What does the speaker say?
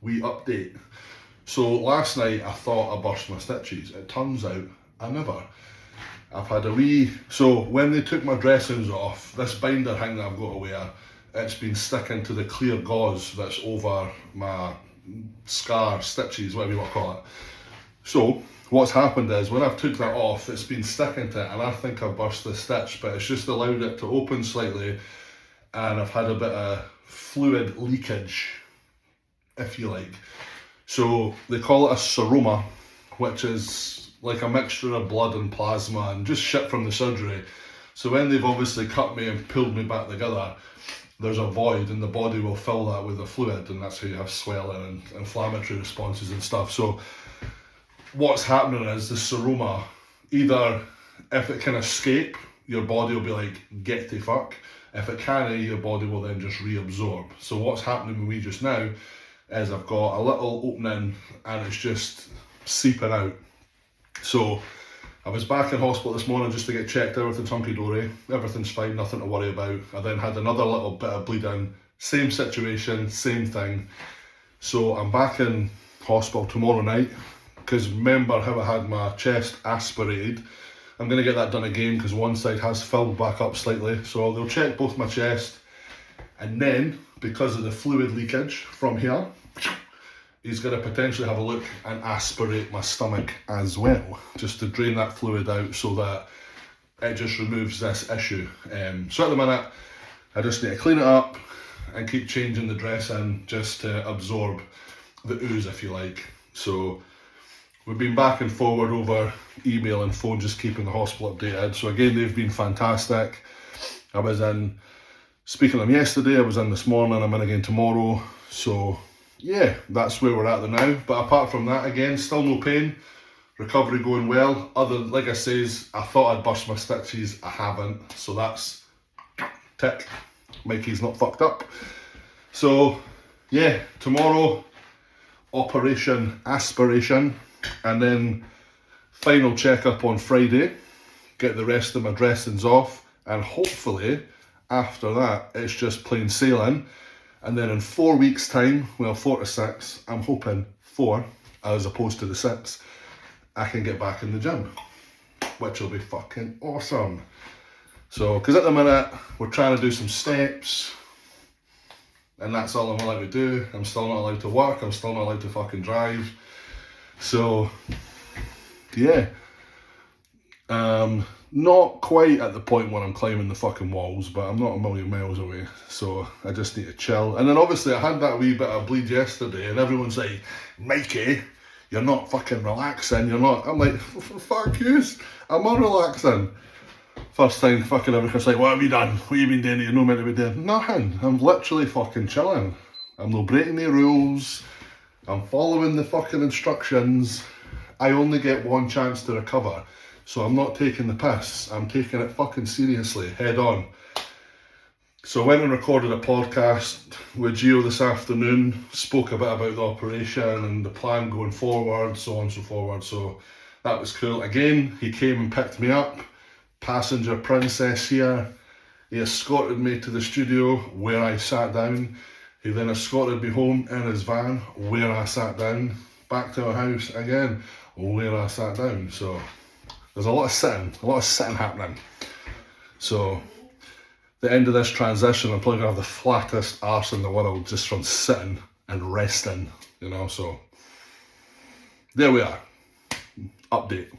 wee update. So last night I thought I burst my stitches. It turns out I never. I've had a wee, so when they took my dressings off, this binder thing that I've got to wear, it's been sticking to the clear gauze that's over my scar, stitches, whatever you want to call it. So what's happened is when I've took that off, it's been sticking to it, and I think I've burst the stitch, but it's just allowed it to open slightly, and I've had a bit of fluid leakage, if you like. So they call it a seroma, which is like a mixture of blood and plasma and just shit from the surgery. So when they've obviously cut me and pulled me back together, there's a void and the body will fill that with the fluid, and that's how you have swelling and inflammatory responses and stuff. So what's happening is the seroma, either if it can escape, your body will be like, get the fuck. If it can't, your body will then just reabsorb. So what's happening with me just now is I've got a little opening and it's just seeping out. So I was back in hospital this morning just to get checked, everything's hunky-dory, everything's fine, nothing to worry about. I then had another little bit of bleeding, same situation, same thing. So I'm back in hospital tomorrow night, because remember how I had my chest aspirated. I'm going to get that done again because one side has filled back up slightly. So they'll check both my chest, and then because of the fluid leakage from here, he's going to potentially have a look and aspirate my stomach as well, just to drain that fluid out so that it just removes this issue. So at the minute, I just need to clean it up and keep changing the dressing just to absorb the ooze, if you like. So we've been back and forward over email and phone, just keeping the hospital updated. So again, they've been fantastic. I was in, speaking to them yesterday, I was in this morning, I'm in again tomorrow. So yeah, that's where we're at there now. But apart from that, again, still no pain. Recovery going well. Like I says, I thought I'd burst my stitches. I haven't. So that's tick. Mikey's not fucked up. So yeah, tomorrow, operation aspiration. And then final checkup on Friday. Get the rest of my dressings off. And hopefully, after that, it's just plain sailing. And then in 4 weeks' time, well, 4 to 6, I'm hoping 4, as opposed to the 6, I can get back in the gym, which will be fucking awesome. So, because at the minute, we're trying to do some steps, and that's all I'm allowed to do. I'm still not allowed to work, I'm still not allowed to fucking drive. So, yeah. Not quite at the point where I'm climbing the fucking walls, but I'm not a million miles away, so I just need to chill. And then obviously I had that wee bit of bleed yesterday, and everyone's like, Mikey, you're not fucking relaxing, you're not. I'm like, fuck yous, I'm not relaxing. First time fucking everyone's like, what have you done? What have you been doing that you're not meant to be doing? Nothing, I'm literally fucking chilling. I'm not breaking the rules, I'm following the fucking instructions. I only get one chance to recover. So I'm not taking the piss, I'm taking it fucking seriously, head on. So I went and recorded a podcast with Gio this afternoon, spoke a bit about the operation and the plan going forward, so on and so forward. So that was cool. Again, he came and picked me up, passenger princess here. He escorted me to the studio where I sat down. He then escorted me home in his van where I sat down, back to our house again where I sat down. So there's a lot of sitting happening. So, the end of this transition, I'm probably going to have the flattest arse in the world just from sitting and resting, you know, so there we are. Update.